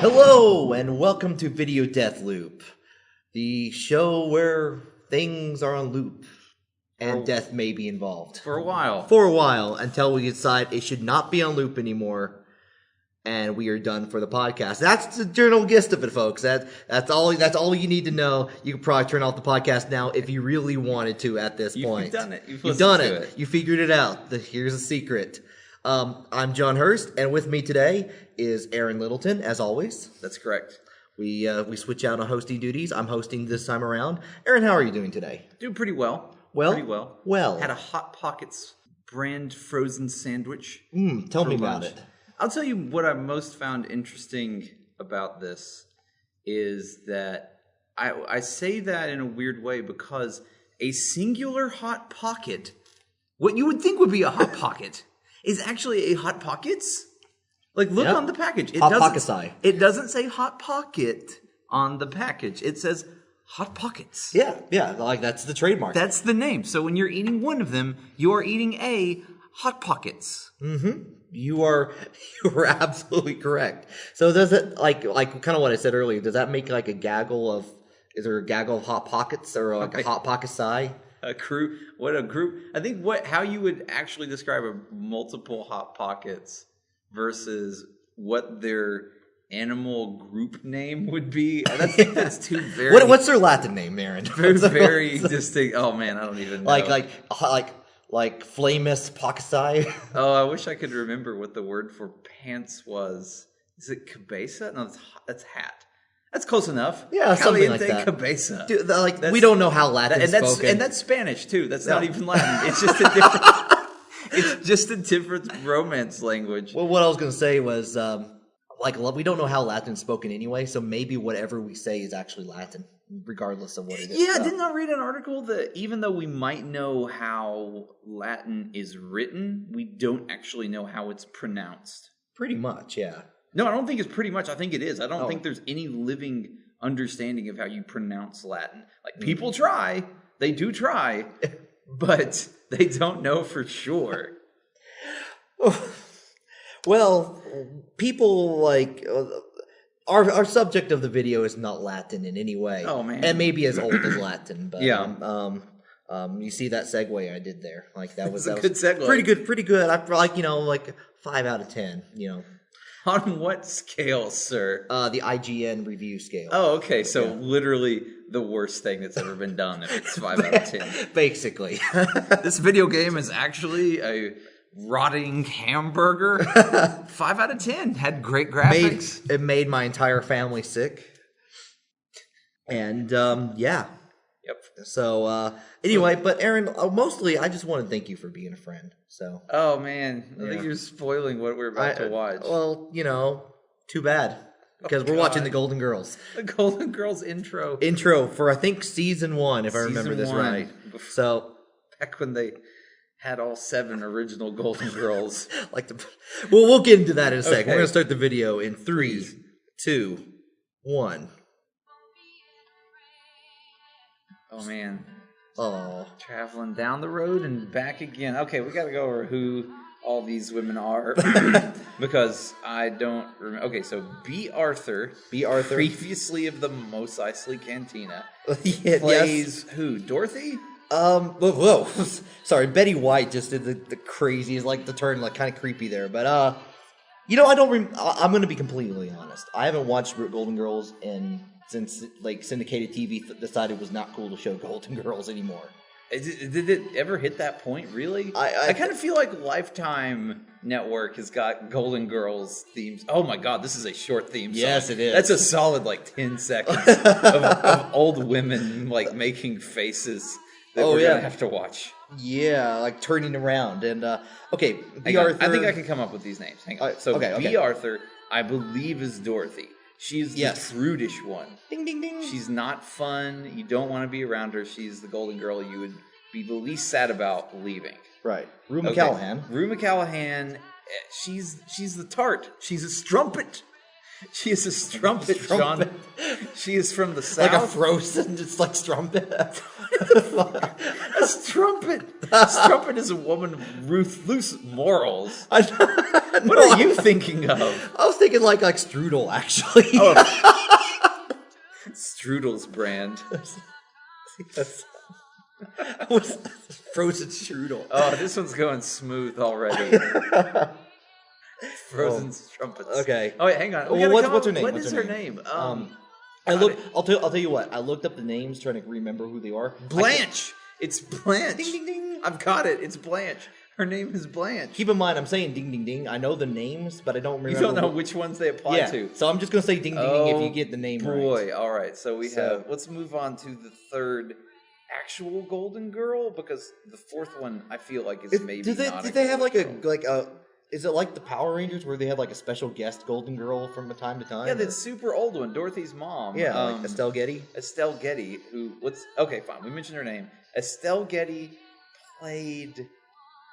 Hello, and welcome to Video Death Loop, the show where things are on loop and death may be involved. For a while. For a while, until we decide it should not be on loop anymore, and we are done for the podcast. That's the general gist of it, folks. That's all you need to know. You can probably turn off the podcast now if you really wanted to at this point. You've done it. You've done it. You figured it out. Here's a secret. I'm John Hurst, and with me today is Aaron Littleton, as always. That's correct. We switch out on hosting duties. I'm hosting this time around. Aaron, how are you doing today? Doing pretty well. Well? Pretty well. Well. Had a Hot Pockets brand frozen sandwich. Tell me for about lunch. it. I'll tell you what I most found interesting about this is that I say that in a weird way because a singular Hot Pocket, what you would think would be a Hot Pocket, is actually a Hot Pockets. Like, look on the package. Hot Pockets. It doesn't say Hot Pocket on the package. It says Hot Pockets. Yeah, like that's the trademark. That's the name. So when you're eating one of them, you are eating a Hot Pockets. Mm-hmm. You are absolutely correct. So does it, like kind of what I said earlier, does that make like a gaggle of, is there a gaggle of Hot Pockets or like a Hot Pocket-ci? A group. I think how you would actually describe a multiple Hot Pockets versus what their animal group name would be. That's two very... What's their Latin name, Aaron? Very distinct. Oh man, I don't even know. Like Flamus Pockeci. Oh, I wish I could remember what the word for pants was. Is it cabeza? No, that's hat. That's close enough. Yeah, something like Caliente that. Cabeza. Dude, we don't know how Latin is spoken. And that's Spanish too. That's not even Latin. It's just a different. It's just a different Romance language. Well, what I was going to say was, we don't know how Latin is spoken anyway, so maybe whatever we say is actually Latin, regardless of what it is. Yeah, didn't I read an article that even though we might know how Latin is written, we don't actually know how it's pronounced? Pretty much, yeah. No, I don't think it's pretty much. I think it is. I don't think there's any living understanding of how you pronounce Latin. Like, people try. They do try. But they don't know for sure. Well, people our subject of the video is not Latin in any way. Oh man, and maybe as old as Latin. But yeah. You see that segue I did there? Like that was a good segue. Pretty good. I like 5 out of 10. On what scale, sir? The IGN review scale. Oh, okay. So literally the worst thing that's ever been done if it's 5 out of 10. Basically. This video game is actually a rotting hamburger. 5 out of 10. Had great graphics. It made my entire family sick. And, yeah. Yep. So, anyway, but Aaron, mostly I just want to thank you for being a friend. So. Oh man, I think you're spoiling what we're about to watch. Well, too bad because we're watching the Golden Girls. The Golden Girls intro for I think season 1, if I remember this right. So back when they had all 7 original Golden Girls. We'll get into that in a second. We're gonna start the video in 3, 2, 1. Oh man. Oh. Traveling down the road and back again. Okay, we gotta go over who all these women are because I don't remember. Okay, so B. Arthur, previously of the Mos Eisley Cantina, plays who? Dorothy? Whoa. Sorry, Betty White just did the craziest, the turn, kind of creepy there. But, I don't I'm going to be completely honest. I haven't watched Golden Girls since syndicated TV decided it was not cool to show Golden Girls anymore. Did it ever hit that point, really? I kind of feel like Lifetime Network has got Golden Girls themes. Oh my god, this is a short theme song. Yes, it is. That's a solid 10 seconds of old women making faces that we're going to have to watch. Yeah, turning around. And, okay, B. Arthur. I think I can come up with these names. Hang on. Okay. B. Arthur, I believe, is Dorothy. She's the prudish one. Ding, ding, ding. She's not fun. You don't want to be around her. She's the Golden Girl you would be the least sad about leaving. Right. Rue McCallaghan. Rue McCallaghan, she's the tart. She's a strumpet. She is a strumpet, John. She is from the South. Like a Frozen, just strumpet. A strumpet. A strumpet is a woman with loose morals. What are you thinking of? I was thinking like strudel, actually. Oh, Strudel's brand. Yes. Was frozen strudel. Oh, this one's going smooth already. Frozen strumpets. Okay. Oh wait, hang on. Well, what's her name? What What's is her her name? I'll tell you what. I looked up the names trying to remember who they are. Blanche. It's Blanche. Ding ding ding. I've got it. It's Blanche. Her name is Blanche. Keep in mind, I'm saying ding ding ding. I know the names, but I don't remember. You don't know which ones they apply to. So I'm just gonna say ding ding ding if you get the name right. Boy, all right. So we have. Let's move on to the third actual Golden Girl, because the fourth one I feel like is maybe Did they not. have like a? Is it like the Power Rangers where they have like a special guest Golden Girl from time to time? Yeah, that super old one, Dorothy's mom. Yeah, like Estelle Getty. Estelle Getty, okay, fine. We mentioned her name. Estelle Getty played.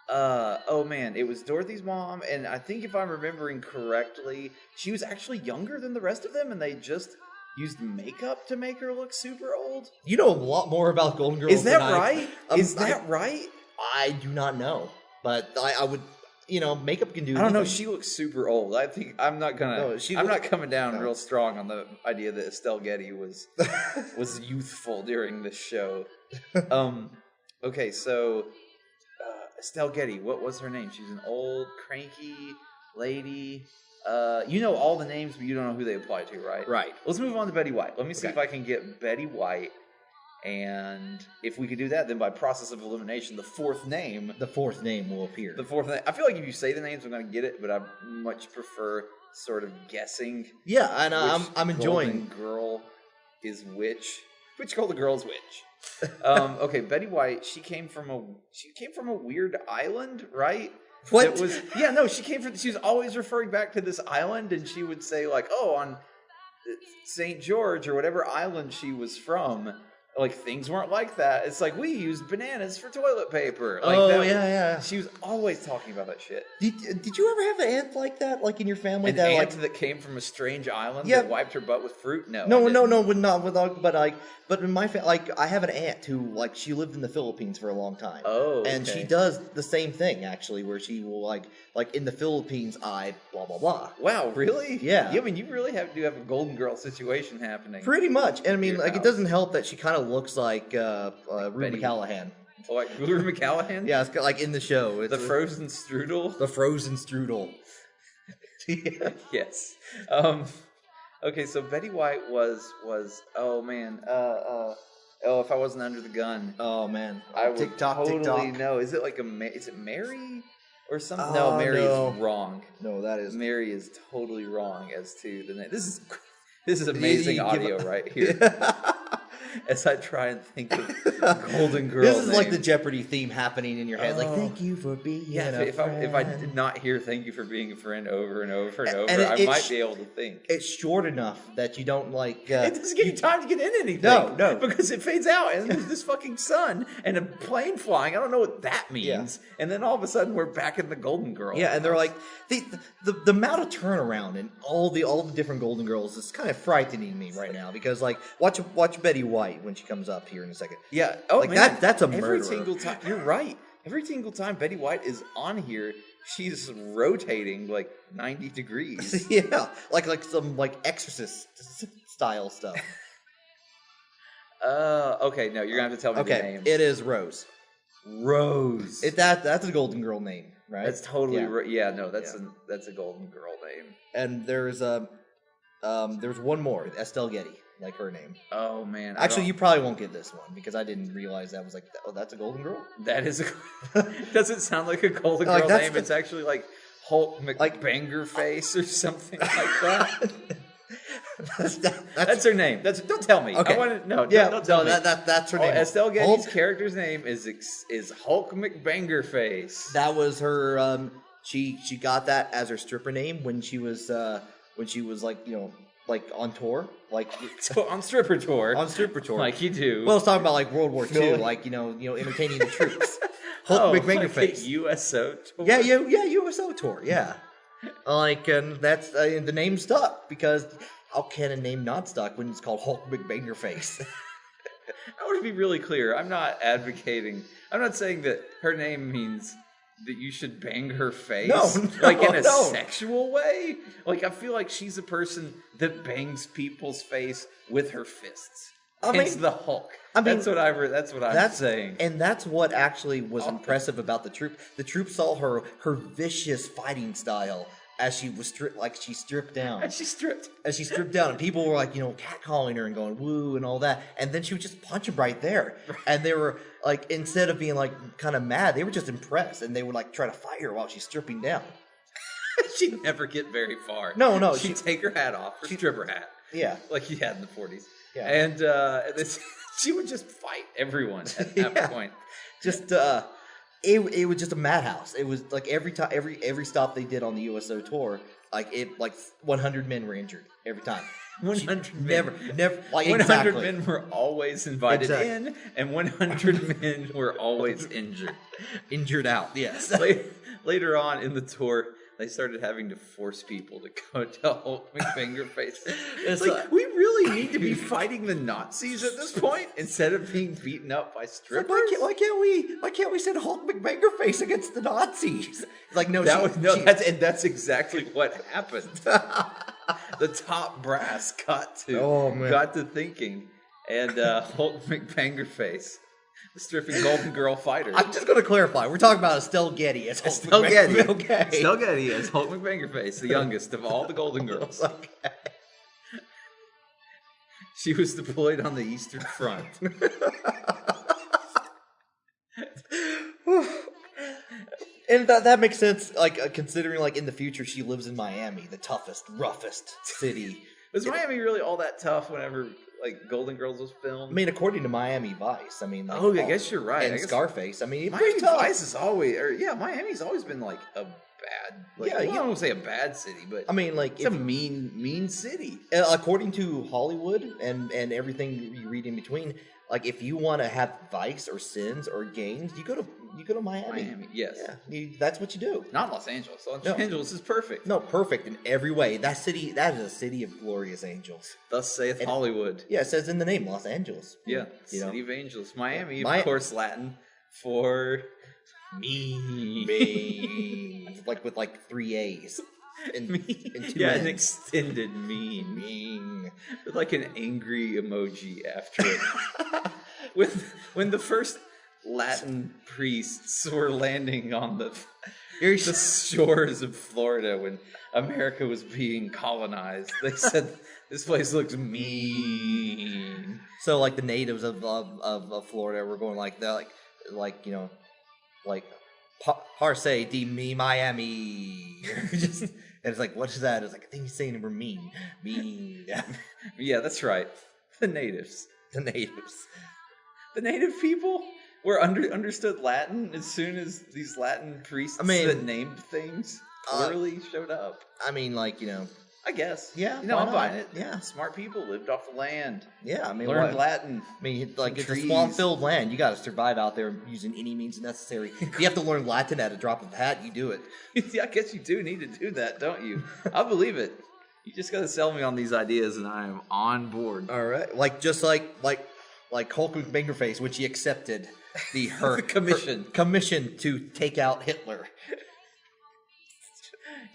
Oh man, it was Dorothy's mom, and I think if I'm remembering correctly, she was actually younger than the rest of them, and they just used makeup to make her look super old. You know a lot more about Golden Girls. Is that right? Is that right? I do not know, but I would. Makeup can do. I don't know. She looks super old. I think I'm not gonna. No, I'm not coming down real strong on the idea that Estelle Getty was youthful during this show. Okay, so Estelle Getty. What was her name? She's an old, cranky lady. You know all the names, but you don't know who they apply to, right? Right. Let's move on to Betty White. Let me see if I can get Betty White. And if we could do that, then by process of elimination, the fourth name will appear. The fourth name. I feel like if you say the names, I'm going to get it, but I much prefer sort of guessing. Yeah, and I'm enjoying. Golden Girl is which? Which Golden Girl is which? Okay, Betty White. She came from a weird island, right? What? She was always referring back to this island, and she would say like, "Oh, on St. George or whatever island she was from." Like, things weren't like that. It's like, we used bananas for toilet paper. Like, yeah. She was always talking about that shit. Did you ever have an aunt like that, like in your family? An aunt that came from a strange island that wiped her butt with fruit? No, but in my family, like, I have an aunt who, like, she lived in the Philippines for a long time. Oh, okay. And she does the same thing, actually, where she will, like in the Philippines, blah, blah, blah. Wow, really? Yeah. I mean, you really do have a Golden Girl situation happening. Pretty much. And I mean, like, it doesn't help that she kind of looks like Rue McCallaghan. Oh, like Rue McCallaghan? Yeah, it's like in the show. It's the frozen strudel? The frozen strudel. Yeah. Yes. Okay, so Betty White was oh man, if I wasn't under the gun. Oh man. I would TikTok. know. Is it like is it Mary or something? Oh, no, Mary is wrong. No, that is Mary is totally wrong as to the name. This is amazing audio right here. As I try and think of Golden Girl. This is like the Jeopardy theme happening in your head. Like, thank you for being a friend. If I did not hear "thank you for being a friend" over and over and over, I might be able to think. It's short enough that you don't like. It doesn't give you time to get in anything. No, because it fades out and there's this fucking sun and a plane flying. I don't know what that means. Yeah. And then all of a sudden we're back in the Golden Girl. Yeah, and they're like the amount of turnaround in all the different Golden Girls is kind of frightening me right now because like watch Betty White when she comes up here in a second. Yeah. Oh, like man. That's a murderer. Every single time. You're right. Every single time Betty White is on here, she's rotating like 90 degrees. Yeah. Like some like Exorcist style stuff. Okay, no, you're gonna have to tell me the name. It is Rose. Rose. That's a Golden Girl name, right? That's totally that's a Golden Girl name. And there's one more, Estelle Getty. Like her name. Oh man! Actually, you probably won't get this one because I didn't realize that was like, oh, that's a Golden Girl. That is doesn't sound like a Golden Girl name. It's actually like Hulk McBangerface or something like that. That's her name. Don't tell me. Okay. I want to no. Yeah, don't tell me. That's her name. Estelle Getty's character's name is Hulk McBangerface. That was her. She got that as her stripper name when she was like like on tour, like on stripper tour, like you do. Well, it's talking about like World War II, like entertaining the troops. Hulk McBangerface, like USO tour. Yeah, USO tour. Yeah, like and that's the name stuck because how can a name not stuck when it's called Hulk McBangerface? I want to be really clear. I'm not advocating. I'm not saying that her name means that you should bang her face. No, like in a no. sexual way. Like I feel like she's a person that bangs people's face with her fists. It's the Hulk. That's what I'm saying. And that's what actually was impressive about the troop. The troop saw her vicious fighting style as she was she stripped down. And she stripped. As she stripped down, and people were like, catcalling her and going woo and all that. And then she would just punch him right there. And they were like, instead of being like kind of mad, they were just impressed, and they would like try to fight her while she's stripping down. She'd never get very far. No, she'd take her hat off, her stripper hat. Yeah, like you had in the 40s. Yeah, and then she would just fight everyone at that point. Just it was just a madhouse. It was like every time, every stop they did on the USO tour, like 100 men were injured every time. 100 men. Never. Like 100 exactly. men were always invited in, and 100 men were always injured. Injured out. Yes. Later on in the tour, they started having to force people to go to Hulk McFingerface. It's like, we really need to be fighting the Nazis at this point instead of being beaten up by strippers. Like, why can't we send Hulk McFingerface against the Nazis? Like that's exactly what happened. The top brass got to thinking, and Hulk McFingerface, the stripping Golden Girl fighter. I'm just going to clarify. We're talking about Estelle Getty as Hulk Estelle Getty. Okay. Estelle Getty as Hulk McFingerface, the youngest of all the Golden Girls. Okay. She was deployed on the Eastern Front. And that makes sense, like considering like in the future she lives in Miami, the toughest, roughest city. Was Miami really all that tough whenever like Golden Girls was filmed? I mean, according to Miami Vice, I mean, like, I guess you're right. And Scarface, I mean, Miami Vice is always, Miami's always been like a bad, I don't want to say a bad city, but I mean, like it's a mean city. According to Hollywood and everything you read in between, like if you want to have vice or sins or gains, you go to Miami. Miami, yes. Yeah, that's what you do. Not Los Angeles. Los Angeles is perfect. No, perfect in every way. That is a city of glorious angels. Thus saith Hollywood. Yeah, it says in the name, Los Angeles. Yeah, City of Angels. Miami, of course, Latin for mean. Like with like 3 A's. And 2 N's. An extended mean. With like an angry emoji after it. When the first Latin priests were landing on the shores of Florida when America was being colonized, they said this place looks mean. So like the natives of Florida were going like Parse di mi Miami. And it's like, what is that? It's like, I think he's saying we're mean. Yeah, that's right. The natives. The natives. The native people were understood Latin as soon as these Latin priests that named things poorly showed up. I mean, I guess. Yeah. I'm buying it. Yeah. Smart people lived off the land. Yeah, I mean, learned Latin. I mean, like, it's a swamp-filled land. You got to survive out there using any means necessary. If you have to learn Latin at a drop of a hat, you do it. Yeah, I guess you do need to do that, don't you? I believe it. You just got to sell me on these ideas, and I am on board. All right. Like Hulk McFingerface, which he accepted the commission to take out Hitler.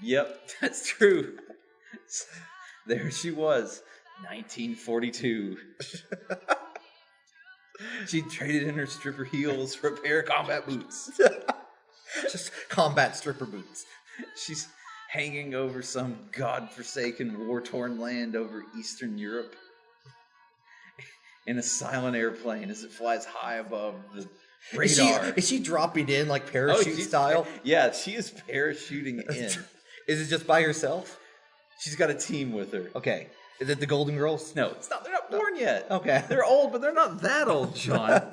Yep, that's true. There she was, 1942. She traded in her stripper heels for a pair of combat boots. Just combat stripper boots. She's hanging over some godforsaken, war-torn land over Eastern Europe in a silent airplane as it flies high above the radar. Is she dropping in like parachute style? Yeah, she is parachuting in. Is it just by herself? She's got a team with her. Okay. Is it the Golden Girls? No, it's not. They're not born yet. Okay. They're old, but they're not that old, John.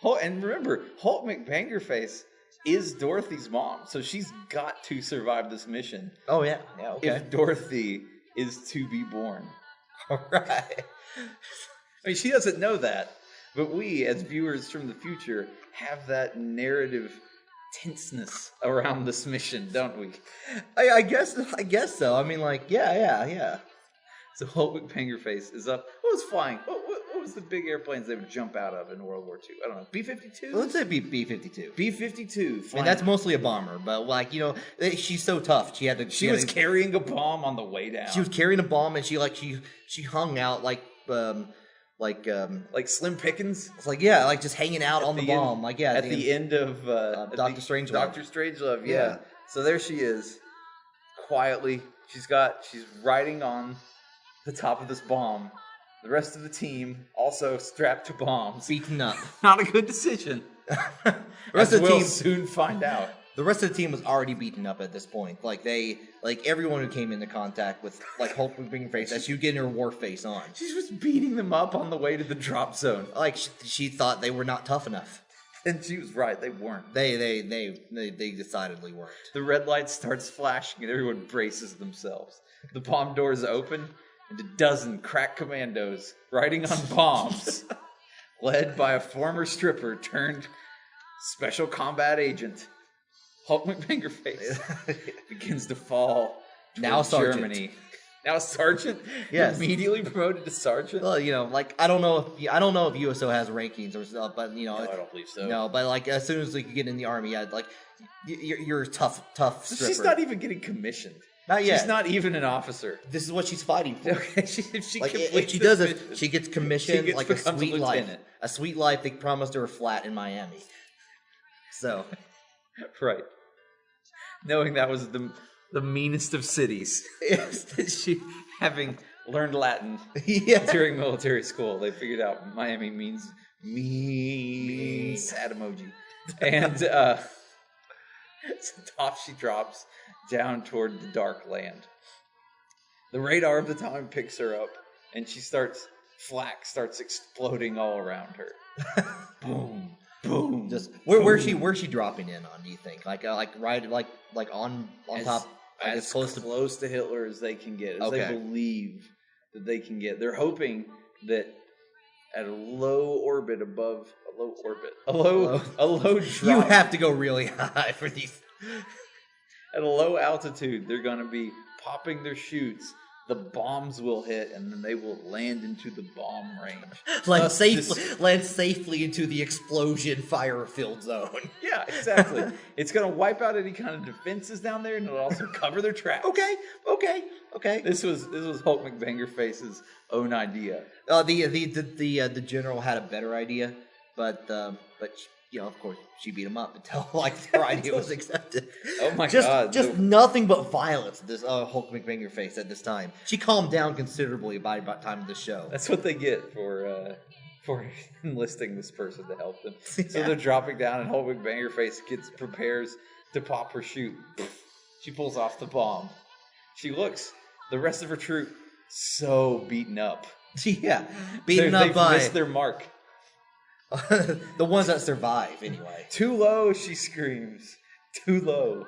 And remember, Hulk McFingerface is Dorothy's mom, so she's got to survive this mission. Oh, yeah. Yeah, okay. If Dorothy is to be born. All right. I mean, she doesn't know that, but we, as viewers from the future, have that narrative tenseness around this mission, don't we? I guess so. I mean, like, yeah. So Hulk McFingerface is up. What was flying? What was the big airplanes they would jump out of in World War II? I don't know. B-52? Let's say B-52. B-52. I mean, that's mostly a bomber, but like, she's so tough. She had to. She was carrying a bomb on the way down. She was carrying a bomb, and she hung out like Slim Pickens. It's like just hanging out on the bomb. At the end of Doctor Strangelove. Doctor Strangelove, yeah. So there she is, quietly. She's riding on the top of this bomb. The rest of the team also strapped to bombs. Beaten up. Not a good decision. The rest of the we'll team soon find out. The rest of the team was already beaten up at this point. Like everyone who came into contact with Hulk with big face, as you get her war face on. She was beating them up on the way to the drop zone. Like she thought they were not tough enough. And she was right. They weren't. They decidedly weren't. The red light starts flashing and everyone braces themselves. The bomb doors open and a dozen crack commandos riding on bombs, led by a former stripper turned special combat agent, Hulk McBangerface, begins to fall. Now Sergeant. Germany. Now Sergeant? Yes. Immediately promoted to Sergeant? Well, I don't know if USO has rankings or stuff, but No, I don't believe so. No, but as soon as you get in the army, you're a tough stripper. She's not even getting commissioned. Not yet. She's not even an officer. This is what she's fighting for. Okay, if she does it, she gets commissioned, she a sweet life. lieutenant. A sweet life they promised her a flat in Miami. So, right. Knowing that was the meanest of cities. yes, She, having learned Latin during military school, they figured out Miami means mean sad emoji. And so off she drops down toward the dark land. The radar of the time picks her up, and flak starts exploding all around her. Boom, boom. just where's she dropping in on? Do you think right on top? As close to Hitler as they can get, as they believe that they can get. They're hoping that at a low drop. You have to go really high for these. At a low altitude, they're going to be popping their chutes. The bombs will hit, and then they will land into the bomb range. Land safely into the explosion fire-filled zone. Yeah, exactly. It's going to wipe out any kind of defenses down there, and it'll also cover their tracks. Okay. This was Hulk McBangerface's own idea. The general had a better idea, but of course, she beat him up until her idea was accepted. Oh my God! Just nothing but violence. This Hulk McBangerface at this time. She calmed down considerably by the time of the show. That's what they get for enlisting this person to help them. So they're dropping down, and Hulk McBangerface prepares to pop her chute. She pulls off the bomb. She looks. The rest of her troop so beaten up. Yeah, They've missed their mark. The ones that survive, anyway. Too low, she screams. Too low.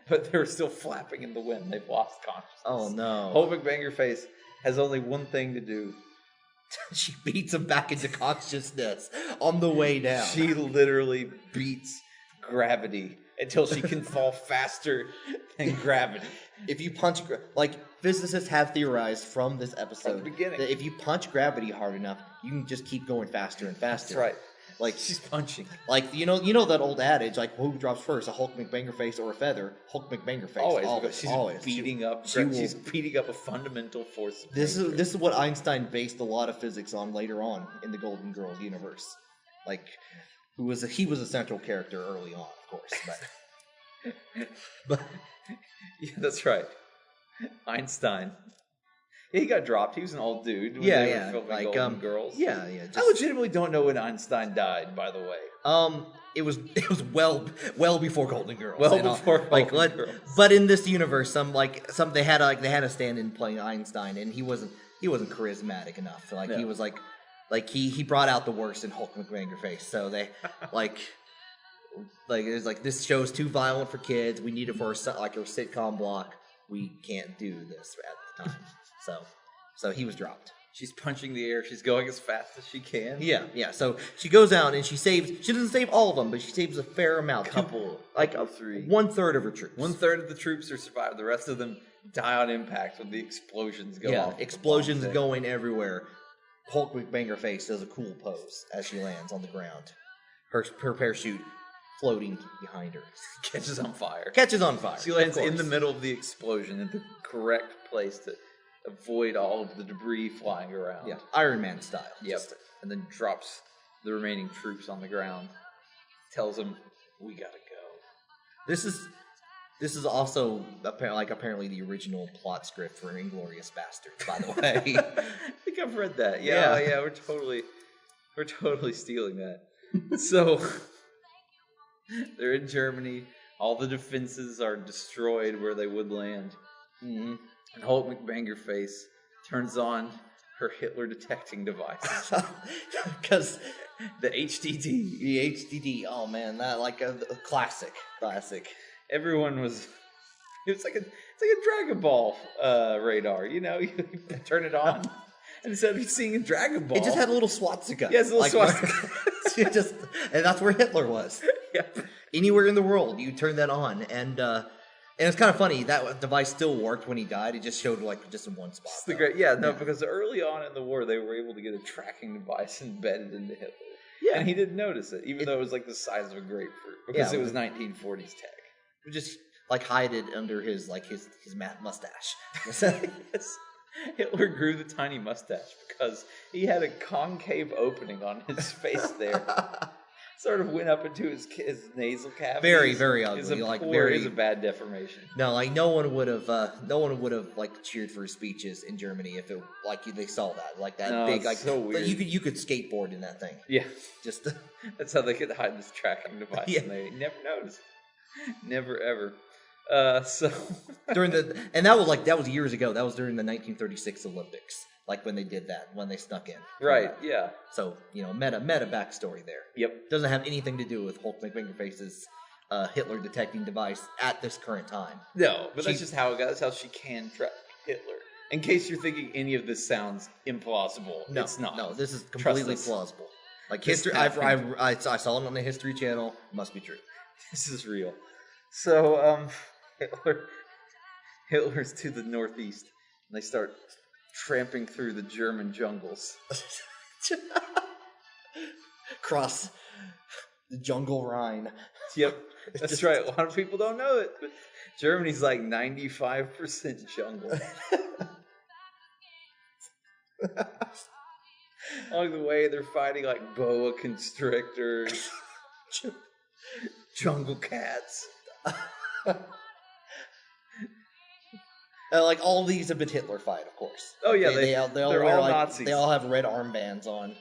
But they're still flapping in the wind. They've lost consciousness. Oh, no. Hulk McBangerface has only one thing to do. She beats him back into consciousness on the way down. She literally beats gravity until she can fall faster than gravity. If you punch, physicists have theorized from this episode, from the beginning, that if you punch gravity hard enough, you can just keep going faster and faster. That's right. She's punching. You know that old adage, who drops first, a Hulk McBangerface or a feather? Hulk McBangerface. Always. Beating up. She's beating up a fundamental force. This is what Einstein based a lot of physics on later on in the Golden Girls universe. He was a central character early on, of course. But yeah, that's right. Einstein. Yeah, he got dropped. He was an old dude. When they were filming Golden Girls. Yeah. I legitimately don't know when Einstein died, by the way. It was well before Golden Girls. Before Golden Girls. But in this universe, they had a stand-in playing Einstein, and he wasn't charismatic enough. He was he brought out the worst in Hulk McBangerface. So they it was this show's too violent for kids. We need it for our sitcom block. We can't do this at the time. So he was dropped. She's punching the air. She's going as fast as she can. Yeah. So she goes out and she doesn't save all of them, but she saves a fair amount. Couple, 3. 1/3 of her troops. 1/3 of the troops are survived. The rest of them die on impact when the explosions go off. Explosions going everywhere. Hulk McBangerface does a cool pose as she lands on the ground. Her parachute floating behind her. Catches on fire. Catches on fire. She lands in the middle of the explosion in the correct place to avoid all of the debris flying around. Yeah, Iron Man style. Yep. And then drops the remaining troops on the ground. Tells them, we gotta go. This is also apparently the original plot script for Inglourious Basterds, by the way. I think I've read that. Yeah, we're totally stealing that. So they're in Germany. All the defenses are destroyed where they would land. Mm-hmm. And Hulk McBangerface turns on her Hitler detecting device. Because the HDD. The HDD. Oh man, that like a classic. Everyone was. It's like a Dragon Ball radar. You know, you turn it on, and instead of seeing a Dragon Ball, it just had a little swastika. Yes, a little swastika. And that's where Hitler was. Yep. Anywhere in the world, you turn that on, and it's kind of funny that device still worked when he died. It just showed like just in one spot. Because early on in the war, they were able to get a tracking device embedded into Hitler. Yeah, and he didn't notice it, even though it was like the size of a grapefruit, because it was 1940s tech. Just like hide it under his mustache. Yes. Hitler grew the tiny mustache because he had a concave opening on his face there. Sort of went up into his nasal cavity. Very, very ugly. Is a bad deformation. No, like no one would have like cheered for his speeches in Germany if it they saw that big it's so weird. You could skateboard in that thing. Yeah, just that's how they could hide this tracking device, and they never noticed. Never ever. So that was years ago. That was during the 1936 Olympics, like when they did that, when they snuck in. Right. Yeah. So meta backstory there. Yep. Doesn't have anything to do with Hulk McFingerface's Hitler detecting device at this current time. No, but that's just how it got. That's how she can track Hitler. In case you're thinking any of this sounds implausible, it's not. No, this is completely plausible. Like history, I saw it on the History Channel. Must be true. This is real. So, Hitler's to the northeast, and they start tramping through the German jungles. Cross the jungle Rhine. Yep, that's right. A lot of people don't know it, but Germany's like 95% jungle. Along the way, they're fighting like boa constrictors, jungle cats. Like all these have been Hitler fight, of course. Oh yeah, they're all wear, like, Nazis. They all have red armbands on.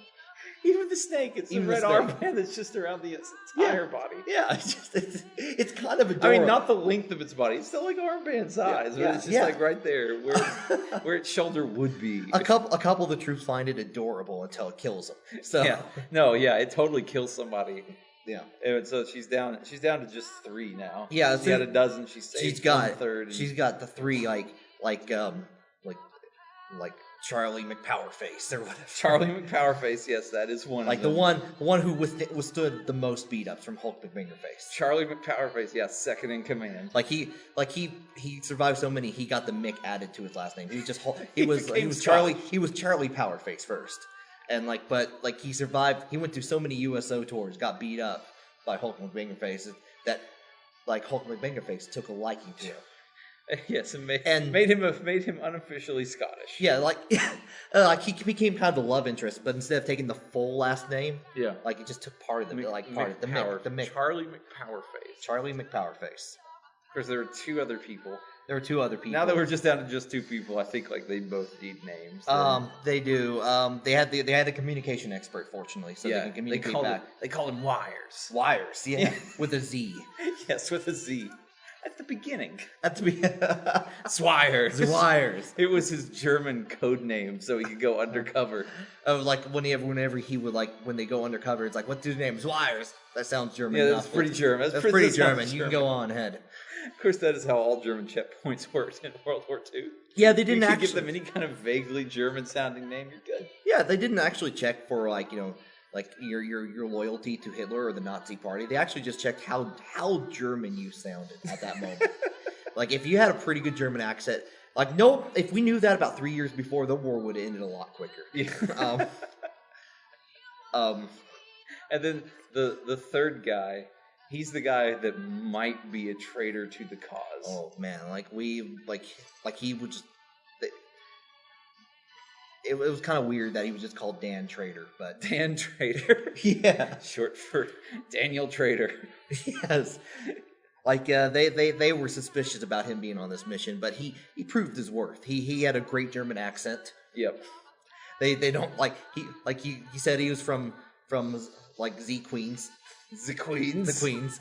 Even the snake, it's a red armband that's just around the entire body. Yeah, it's kind of adorable. I mean, not the length of its body; it's still like armband size, but it's just like right there where its shoulder would be. A couple of the troops find it adorable until it kills them. So it totally kills somebody. Yeah, and so she's down to just 3 now. Yeah, she had a dozen. She's got a third. She's got the 3 like Charlie McPowerface or whatever. Charlie McPowerface, yes, that is one. Like of them. the one who withstood the most beat ups from Hulk McFingerface. Charlie McPowerface, yes, second in command. He survived so many. He got the Mick added to his last name. He was just he was Charlie Powerface first. And he survived. He went through so many USO tours, got beat up by Hulk McBangerface that Hulk McBangerface took a liking to him. Yes, and made him unofficially Scottish. Yeah, he became kind of the love interest, but instead of taking the full last name, he just took part of the Mick. Charlie McPowerface. Charlie McPowerface. Of course, there were 2 other people. There were 2 other people. Now that we're just down to just 2 people, I think they both need names. They do. They had a communication expert, fortunately, so they can communicate back. They called him Wires. Wires, yeah, with a Z. Yes, with a Z. At the beginning. Swires. It was his German code name, so he could go undercover. Whenever he would when they go undercover, it's like, what's his name? Swires. That sounds German. Yeah, that's pretty German. That's pretty German. You can go on ahead. Of course, that is how all German checkpoints worked in World War II. Yeah, they didn't actually give them any kind of vaguely German-sounding name. You're good. Yeah, they didn't actually check for your loyalty to Hitler or the Nazi Party. They actually just checked how German you sounded at that moment. Like, if you had a pretty good German accent, like, no, if we knew that about 3 years before, the war would have ended a lot quicker. Yeah. And then the third guy, he's the guy that might be a traitor to the cause. Oh man, like he would just. It was kind of weird that he was just called Dan Trader, but Dan Trader. yeah, Short for Daniel Trader. Yes. Like they were suspicious about him being on this mission, but he proved his worth. He had a great German accent. Yep. They don't he said he was from like Z Queens. The Queens. The Queens.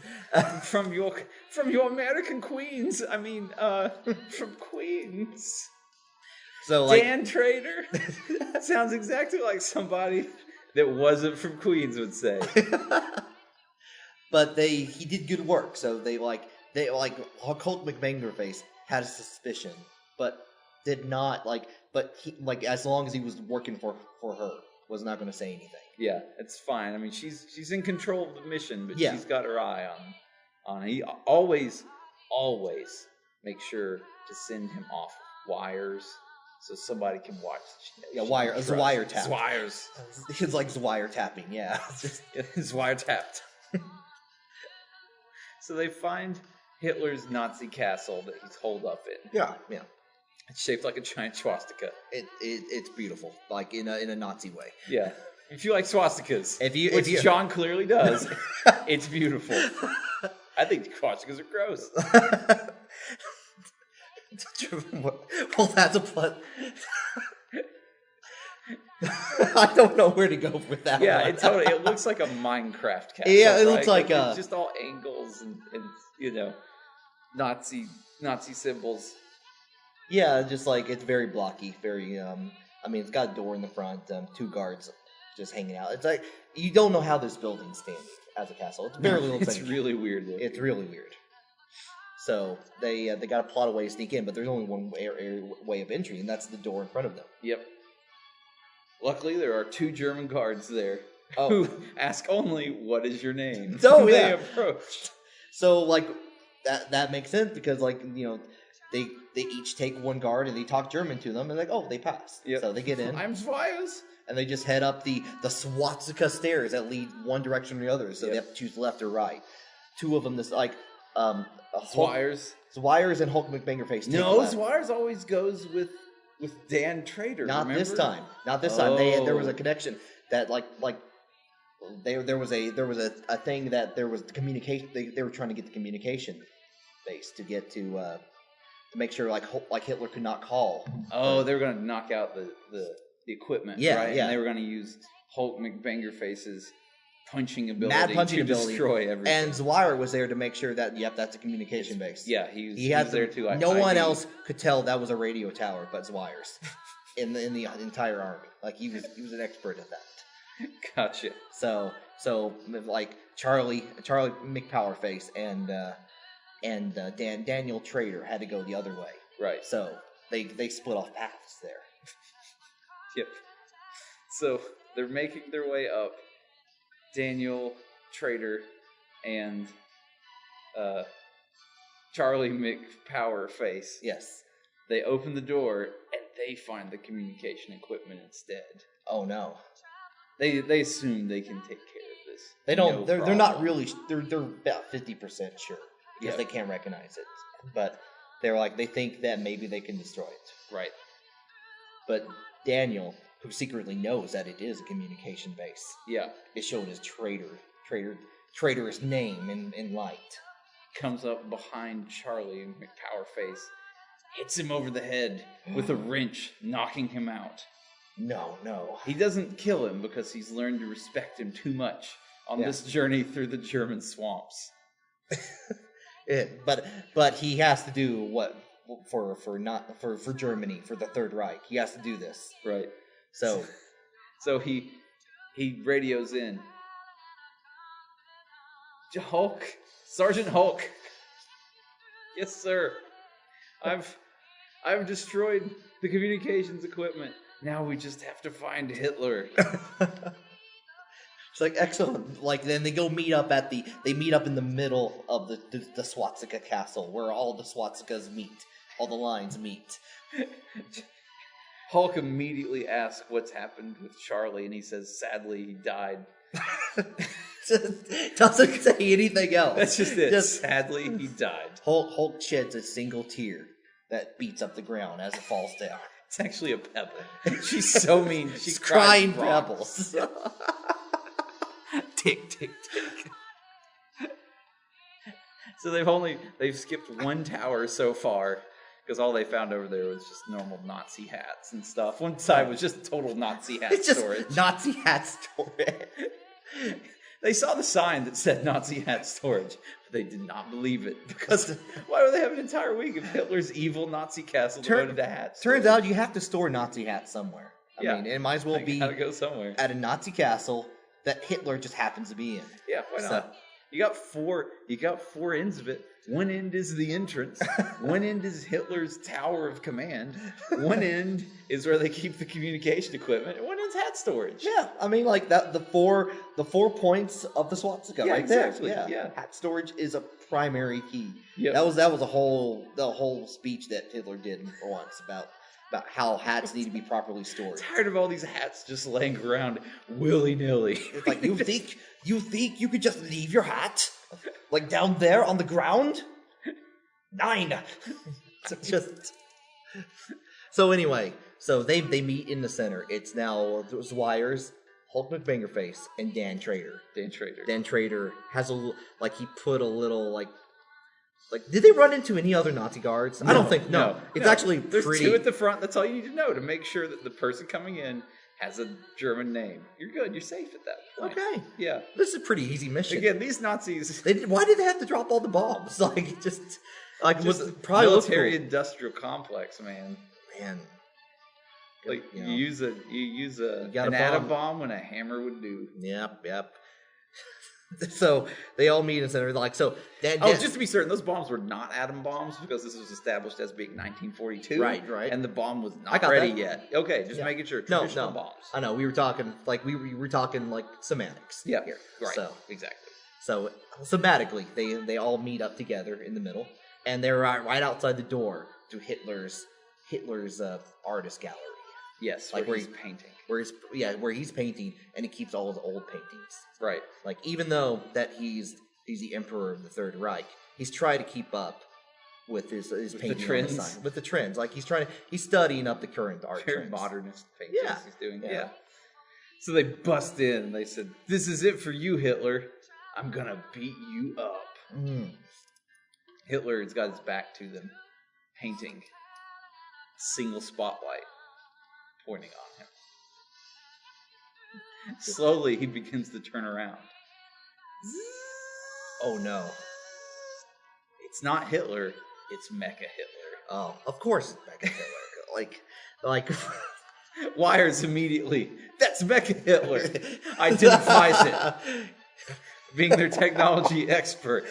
from your American Queens. I mean, from Queens. So like Dan Trader. Sounds exactly like somebody that wasn't from Queens would say. But he did good work, so they Colt McBangerface had a suspicion, but did not but he as long as he was working for her, was not going to say anything. Yeah, it's fine. I mean, she's in control of the mission, but Yeah. she's got her eye on it. He always make sure to send him off wires so somebody can watch. Yeah, wiretap. Wires. It's like wiretapping. Yeah, It's wiretapped. So they find Hitler's Nazi castle that he's holed up in. yeah. It's shaped like a giant swastika. It's beautiful, like in a Nazi way. Yeah. If you like swastikas, If you John clearly does, it's beautiful. I think swastikas are gross. Well, that's a plus. I don't know where to go with that. Yeah, one. it looks like a Minecraft castle. Yeah, it looks right? like it's just all angles and Nazi symbols. Yeah, just like it's very blocky, very I mean, it's got a door in the front, 2 guards just hanging out. It's like you don't know how this building's standing as a castle. It's barely looks It's like really weird. Looking. It's really weird. So they got to plot a way to sneak in, but there's only one way of entry, and that's the door in front of them. Yep. Luckily, there are 2 German guards there Oh. who ask only, "What is your name?" Oh, They yeah. approach. So like that makes sense because they each take 1 guard and they talk German to them and they pass. Yep. So they get in I'm Swias. and they just head up the swastika stairs that lead one direction or the other. So they Yep. have to choose left or right. 2 of them Swires. Swires and Hulk McBangerface. No, left. Swires always goes with Dan Trader. Not remember? this time. Not this time. There was Oh. a connection that there was a thing that there was the communication. They were trying to get the communication base to get to make sure like Hitler could not call. Oh, they were going to knock out the equipment. Yeah, right? yeah. And they were going to use Hulk McBangerface's punching ability Mad punching to ability. destroy everything. And Zwire was there to make sure that that's a communication base. Yeah, he He had was there too. No one else could tell that was a radio tower but Zwire's in the entire army. Like he was an expert at that. Gotcha. So like Charlie McPowerface and Daniel Trader had to go the other way. Right. So they split off paths there. Yep. So they're making their way up. Daniel Trader and Charlie McPowerface. Yes. They open the door and they find the communication equipment instead. Oh no. They assume they can take care of this. They don't. No they're problem. not really. They're about 50% sure because Yep. they can't recognize it. But they think that maybe they can destroy it. Right. But Daniel, who secretly knows that it is a communication base, Yeah. is shown as traitorous name in light. Comes up behind Charlie McPowerface, hits him over the head with a wrench, knocking him out. No. He doesn't kill him because he's learned to respect him too much on Yeah. this journey through the German swamps. But he has to do what for Germany, for the Third Reich. He has to do this. Right. So he radios in. Hulk, Sergeant Hulk. Yes, sir. I've destroyed the communications equipment. Now we just have to find Hitler. It's like excellent. Like then they go meet up they meet up in the middle of the Swastika castle where all the swastikas meet, all the lines meet. Hulk immediately asks what's happened with Charlie, and he says, "Sadly, he died." Just doesn't say anything else. That's just it. Sadly, he died. Hulk sheds a single tear that beats up the ground as it falls down. It's actually a pebble. She's so mean. She's crying pebbles. Tick, tick, tick. So they've skipped one tower so far, because all they found over there was just normal Nazi hats and stuff. One side was just total Nazi hat storage. Just Nazi hat storage. They saw the sign that said Nazi hat storage, but they did not believe it, because why would they have an entire week of Hitler's evil Nazi castle devoted to hats? Turns out you have to store Nazi hats somewhere. I mean, it might as well be gotta go somewhere at a Nazi castle that Hitler just happens to be in. Yeah, why not? You got four ends of it. One end is the entrance. One end is Hitler's tower of command. One end is where they keep the communication equipment. And one end's hat storage. Yeah, I mean, like that. The 4 points of the swastika, right exactly. there. Yeah, hat storage is a primary key. Yep. That was the whole speech that Hitler did once about how hats need to be properly stored. I'm tired of all these hats just laying around willy nilly. It's like you think you could just leave your hat like down there on the ground? 9. So anyway, so they meet in the center. It's now Wires, Hulk McBangerface, and Dan Trader. Dan Trader has he put a little like did they run into any other Nazi guards? I don't think no. It's actually there's pretty. 2 at the front. That's all you need to know to make sure that the person coming in has a German name. You're good. You're safe at that point. Okay. Yeah. This is a pretty easy mission. Again, these Nazis. Why did they have to drop all the bombs? Just probably military industrial complex, man. Man. Like you use an atom bomb when a hammer would do. Yep. So they all meet in the center. Just to be certain, those bombs were not atom bombs because this was established as being 1942. Right. And the bomb was not ready yet. Okay, just making sure. Traditional bombs. I know. We were talking we were talking semantics. Yeah. Here. Right. So exactly. So semantically, they all meet up together in the middle, and they're right outside the door to Hitler's artist gallery. Yes, where he's painting. Where he's painting, and he keeps all his old paintings. Right. Even though that he's the emperor of the Third Reich, he's trying to keep up with his painting trends. On the side, with the trends. He's studying up the current art trends. Modernist paintings he's doing. Yeah. So they bust in and they said, "This is it for you, Hitler. I'm gonna beat you up." Hitler has got his back to them, painting. Single spotlight pointing on him. Slowly, he begins to turn around. Oh no! It's not Hitler. It's Mecha Hitler. Oh, of course, it's Mecha Hitler. Wires immediately. That's Mecha Hitler. Identifies it. Being their technology expert.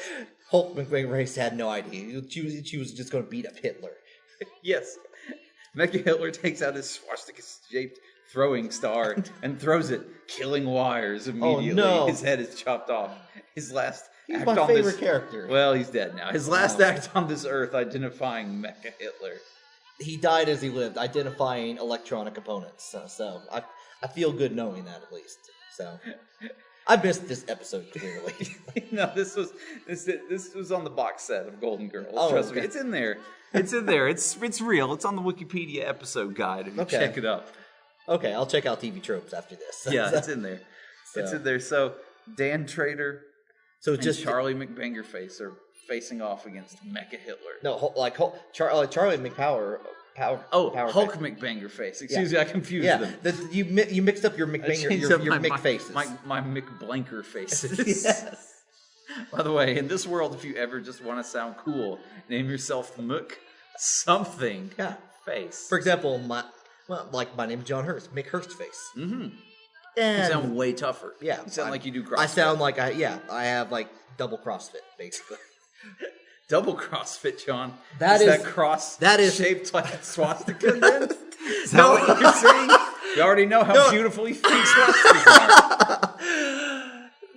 Hulk McBangerface had no idea. She was just going to beat up Hitler. Yes. Mecha Hitler takes out his swastika-shaped throwing star and throws it, killing Wires immediately. Oh, no. His head is chopped off. His last He's act my on favorite this... character. Well, he's dead now. His last act on this earth, identifying Mecha Hitler. He died as he lived, identifying electronic components. So I feel good knowing that, at least. So I missed this episode clearly. No, this was on the box set of Golden Girls. Oh, Trust me, it's in there. It's in there. It's real. It's on the Wikipedia episode guide. If you check it up. Okay, I'll check out TV tropes after this. Yeah, it's in there. It's in there. So Dan Trader, and Charlie McBangerface are facing off against Mecha Hitler. No, Charlie McPower. Hulk McBangerface. Excuse me, I confused them. You mixed up your McBanger, your Mick faces. My McBlanker faces. Yes. By the way, in this world, if you ever just want to sound cool, name yourself Mook something. Yeah. Face. For example, my name's John Hurst. Mick Hurst face. Mm-hmm. And you sound way tougher. Yeah. You sound like you do CrossFit. I sound like I have double CrossFit, basically. Double CrossFit, John. That is shaped like a swastika then? Is that what you're saying? You already know how beautiful you think swastikas are.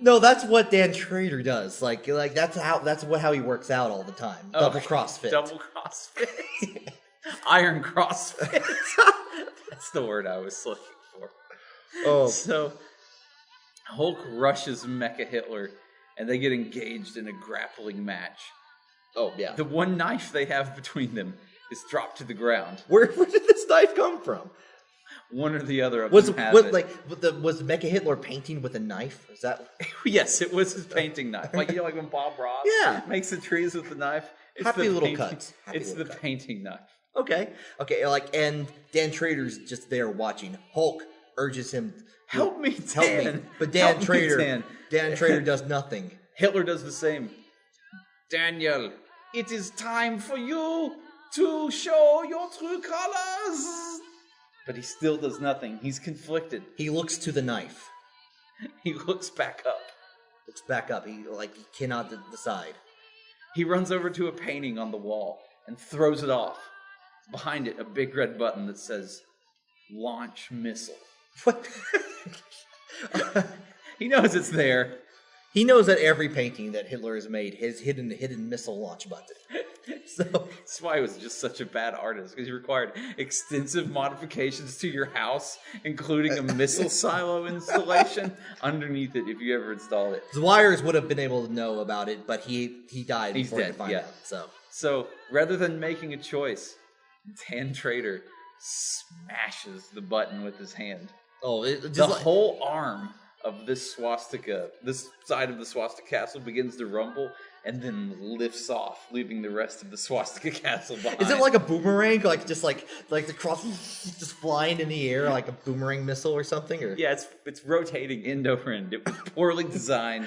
No, that's what Dan Trader does. Like how he works out all the time. Double CrossFit. Double CrossFit. Iron CrossFit. That's the word I was looking for. Oh, So Hulk rushes Mecha Hitler, and they get engaged in a grappling match. oh yeah. The one knife they have between them is dropped to the ground. Where did this knife come from? One or the other of Was them have was it. was Mecha Hitler painting with a knife? Is that Yes, it was his painting knife. Like like when Bob Ross Yeah. makes the trees with the knife. It's Happy the little painting- cuts. Happy It's the little cut. painting knife. okay? Okay, and Dan Trader's just there watching. Hulk urges him, Help me, help Dan. me, but Dan Help me, Trader, Dan. Dan Trader does nothing. Hitler does the same. Daniel, it is time for you to show your true colors. But he still does nothing. He's conflicted. He looks to the knife. He looks back up. Looks back up. He cannot decide. He runs over to a painting on the wall and throws it off. Behind it, a big red button that says, Launch Missile. What? He knows it's there. He knows that every painting that Hitler has made has hidden missile launch button. So That's why he was just such a bad artist, because he required extensive modifications to your house, including a missile silo installation underneath it if you ever installed it. Zwires would have been able to know about it, but he died He's before he dead, could find yeah. out. So So rather than making a choice, Dan Trader smashes the button with his hand. The whole arm of this swastika, this side of the swastika castle begins to rumble and then lifts off, leaving the rest of the swastika castle behind. is it like a boomerang, like the cross just flying in the air like a boomerang missile or something? Or Yeah, it's rotating end over end. It was poorly designed.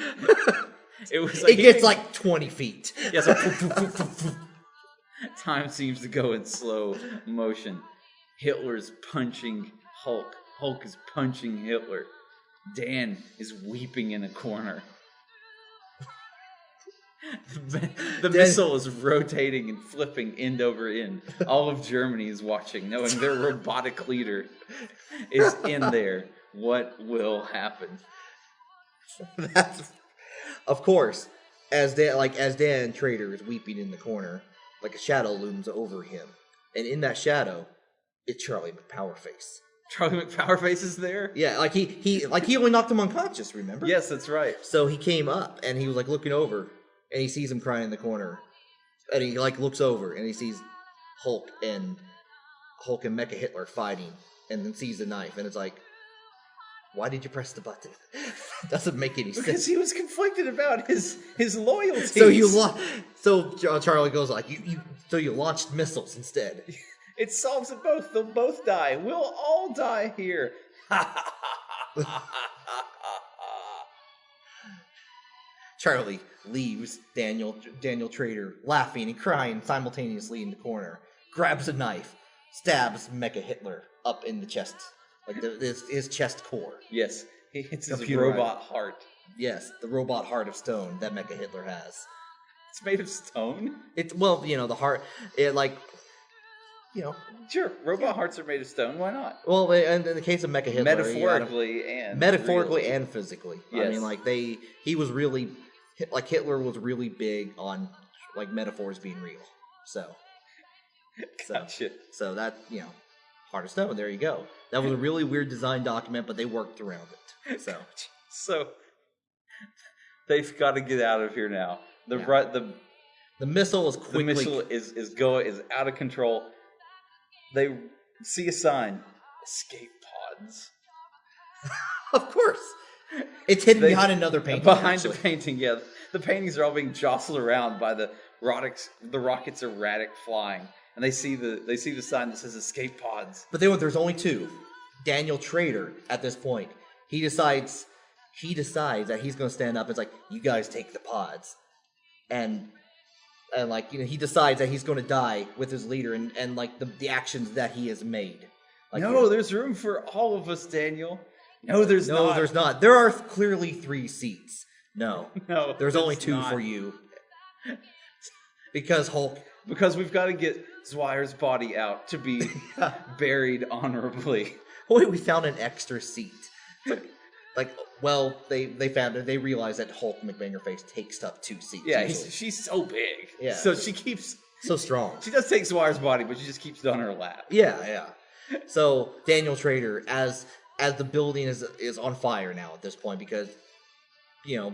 It was like it gets like 20 feet. yeah, so time seems to go in slow motion. Hitler's punching Hulk. Hulk is punching Hitler. Dan is weeping in a corner. The missile is rotating and flipping end over end. All of Germany is watching, knowing their robotic leader is in there. What will happen? That's, of course, as Dan Trader is weeping in the corner, like a shadow looms over him, and in that shadow, it's Charlie McPowerface. Charlie McPowerface is there? Yeah, like he only knocked him unconscious. Remember? Yes, that's right. So he came up and he was like looking over, and he sees him crying in the corner, and he like looks over and he sees Hulk and Mecha Hitler fighting, and then sees the knife, and it's like, why did you press the button? Doesn't make any Because sense. he was conflicted about his loyalties. So Charlie goes like, you launched missiles instead. It solves it both. They'll both die. We'll all die here. Charlie leaves Daniel Trader laughing and crying simultaneously in the corner, grabs a knife, stabs Mecha Hitler up in the chest, like his chest core. Yes, it's his Computer robot heart. Yes, the robot heart of stone that Mecha Hitler has. It's made of stone? It's the heart. It like, Sure, robot hearts are made of stone. Why not? well, and in the case of Mecha Hitler, Metaphorically metaphorically and physically. Yes. I mean, like he was really, like Hitler was really big on like metaphors being real. So Gotcha. so that Heart of Stone. There you go. That was a really weird design document, but they worked around it. So they've got to get out of here now. The missile is quickly. The missile is out of control. They see a sign: escape pods. Of course, it's hidden behind another painting. Behind the painting, yeah. The paintings are all being jostled around by the rockets erratic flying, and they see the sign that says escape pods. But there's only two. Daniel Trader at this point, he decides that he's going to stand up. It's like, you guys take the pods, and he decides that he's going to die with his leader and like the actions that he has made. Like, no, there's room for all of us, Daniel. No, there's not. No, there's not. There are clearly 3 seats. No, No, there's only 2 not. for you. Because Hulk. Because we've got to get Zwire's body out to be buried honorably. Wait, we found an extra seat. like, well, they realize that Hulk McBangerface takes stuff too easily. Yeah, she's so big. Yeah. So she keeps... So strong. She does take Swire's body, but she just keeps it on her lap. Yeah. So Daniel Trader, as the building is on fire now at this point because, Hitler,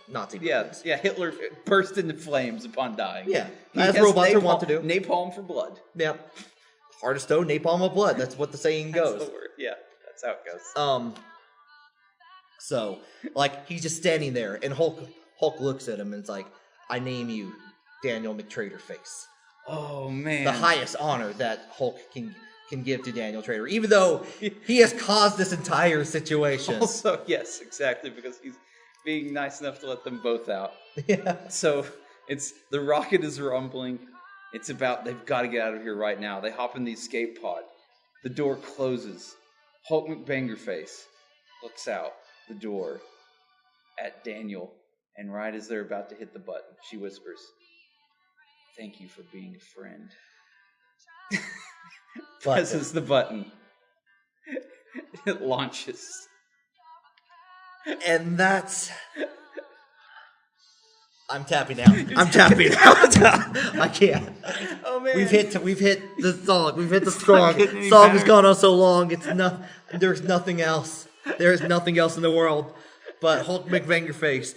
Nazi buildings. Yeah, Hitler burst into flames upon dying. Yeah, He as has robots are wont to do. Napalm for blood. Yep. Heart of stone, napalm of blood. That's what the saying goes. That's the word. Yeah, that's how it goes. So, he's just standing there, and Hulk looks at him and it's like, I name you Daniel McTraderface. Oh, man. The highest honor that Hulk can give to Daniel Trader, even though he has caused this entire situation. Also, yes, exactly, because he's being nice enough to let them both out. Yeah. So, the rocket is rumbling. They've got to get out of here right now. They hop in the escape pod. The door closes. Hulk McBangerface looks out the door at Daniel, and right as they're about to hit the button, she whispers, "Thank you for being a friend." Presses the button. It launches. And that's... I'm tapping out. I can't. Oh man. We've hit the song. We've hit the song. Song has gone on so long. There's nothing else. There is nothing else in the world but Hulk McBangerface.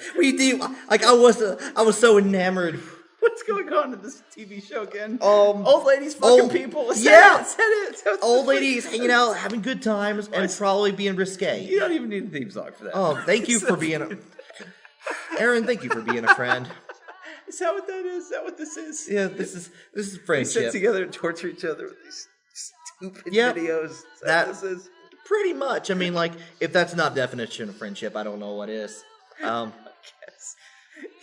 I was so enamored. What's going on in this TV show again? Old ladies fucking people. Yeah. Said it. Old ladies hanging out, having good times, and probably being risque. You don't even need a theme song for that. Oh, thank you for being Aaron, thank you for being a friend. Is that what that is? Is that what this is? Yeah, this is They friendship. sit together and torture each other with these stupid videos. Is that what this is? Pretty much. I mean, if that's not definition of friendship, I don't know what is. I guess.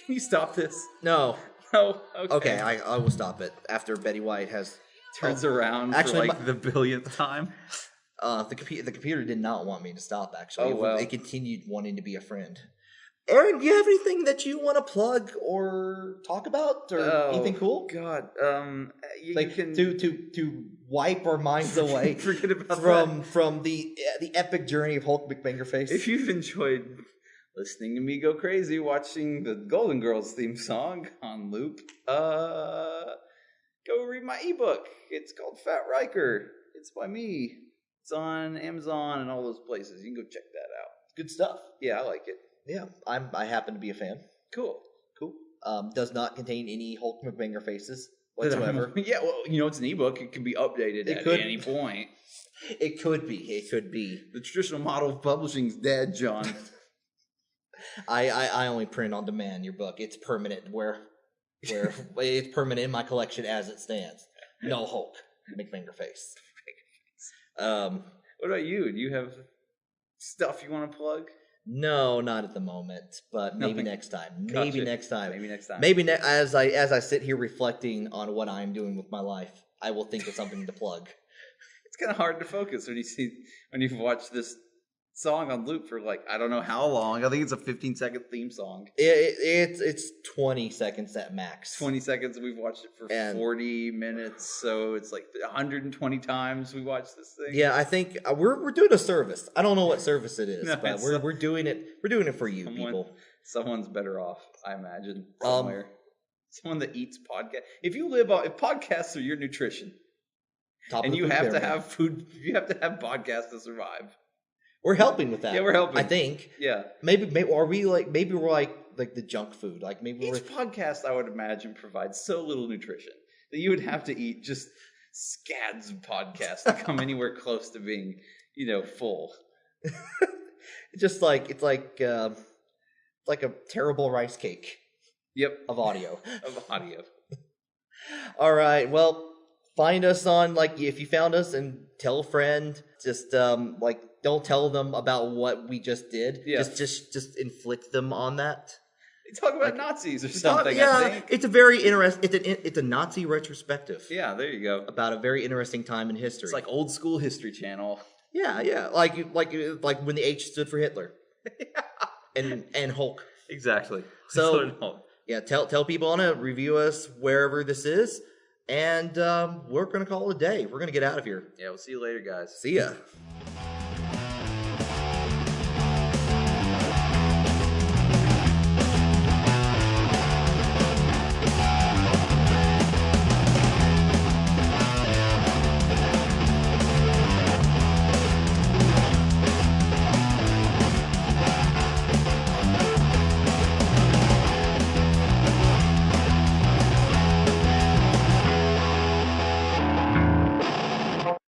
Can you stop this? No. No. Okay, I will stop it after Betty White has turns around actually, for the billionth time. The computer did not want me to stop. Actually, oh well. It continued wanting to be a friend. Aaron, do you have anything that you want to plug or talk about, or anything cool? God, you can to wipe our minds away forget about from the epic journey of Hulk McBangerface. If you've enjoyed listening to me go crazy, watching the Golden Girls theme song on loop, go read my ebook. It's called Fat Riker. It's by me. It's on Amazon and all those places. You can go check that out. Good stuff. Yeah, I like it. Yeah, I happen to be a fan. Cool. Does not contain any Hulk McBangerfaces whatsoever. Yeah, well, it's an ebook. It can be updated at any point. It could be. The traditional model of publishing's dead, John. I only print on demand your book. It's permanent where it's permanent in my collection as it stands. No Hulk McBangerface. What about you? Do you have stuff you want to plug? No, not at the moment, but maybe next time. Maybe next time. As I sit here reflecting on what I'm doing with my life, I will think of something to plug. It's kind of hard to focus when you've watched this song on loop for I don't know how long. I think it's a 15-second theme song. It's 20 seconds at max. 20 seconds, and we've watched it for 40 minutes, so it's 120 times we watched this thing. Yeah, I think we're doing a service. I don't know what service it is, but we're doing it. We're doing it for you, people. Someone's better off, I imagine, somewhere. Someone that eats podcast. If podcasts are your nutrition, and you have to have food, you have to have podcasts to survive. We're helping with that. Yeah, we're helping. I think. Yeah. Maybe are we maybe we're like the junk food. Maybe each podcast, I would imagine, provides so little nutrition that you would have to eat just scads of podcasts to come anywhere close to being, full. It's like a terrible rice cake. Yep. Of audio. All right. Well, find us on if you found us and tell a friend. Just don't tell them about what we just did. Yeah. Just inflict them on that. They talk about Nazis or something. I think it's a very interesting. It's a Nazi retrospective. Yeah, there you go. About a very interesting time in history. It's like old school History Channel. Yeah. Like when the H stood for Hitler. and Hulk. Exactly. So yeah, tell people on it. Review us wherever this is. And we're going to call it a day. We're going to get out of here. Yeah, we'll see you later, guys. See ya.